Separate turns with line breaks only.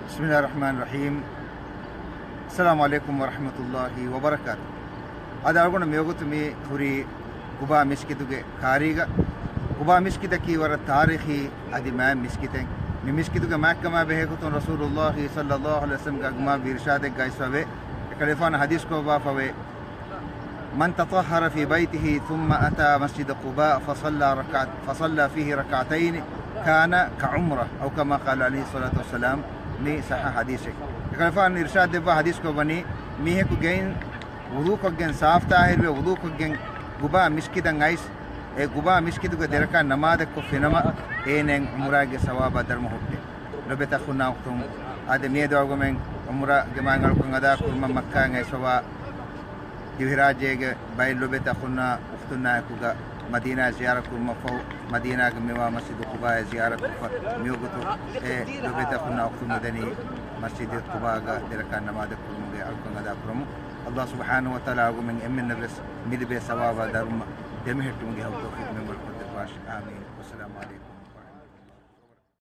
بسم الله الرحمن الرحيم. السلام عليكم ورحمة الله وبركاته. هذا أقول ميوغت مي هوري قبا مسكتوجي كاريغا قبا مسكتكي ورا تاريخي أدي ما مسكتين مي مسكتوجي ما كما بهكتون رسول الله صلى الله عليه وسلم كما بإرشادك جايسوه كلفان حديث كوبا فوي من تطهر في بيته ثم أتى مسجد قباء فصلى فيه ركعتين كان كعمرة أو كما قال عليه الصلاة والسلام ني صحيح حديثك كلفان إرشاد دبا حديث كوباني ميه كوجين وضوء كوجين صاف طاهر وضوء كوجين قباء مسجد عايز قباء مسجد كدركا نماذج كفينما إنن عمرة جسواب درمهوتة لو بتأخذنا وقتهم هذا مية دوغمن عمرة جماعة لكم غدا كلما مكة عايزوا ديهراجيك بايل لو بتأخذنا وقتنا كوجا مدينة زيارة كلما فو مدينة كميوا مسجد قباء زيارة كفر ميوغتو لو بتأخذنا وقت مدني مسجد قباء دركا نماذج كلما لكم غدا كرمو الله سبحانه وتعالى من أمن نبرس ميل بسواب درم دمهتم جهود توفيق من والقدر باش آمين والسلام عليكم.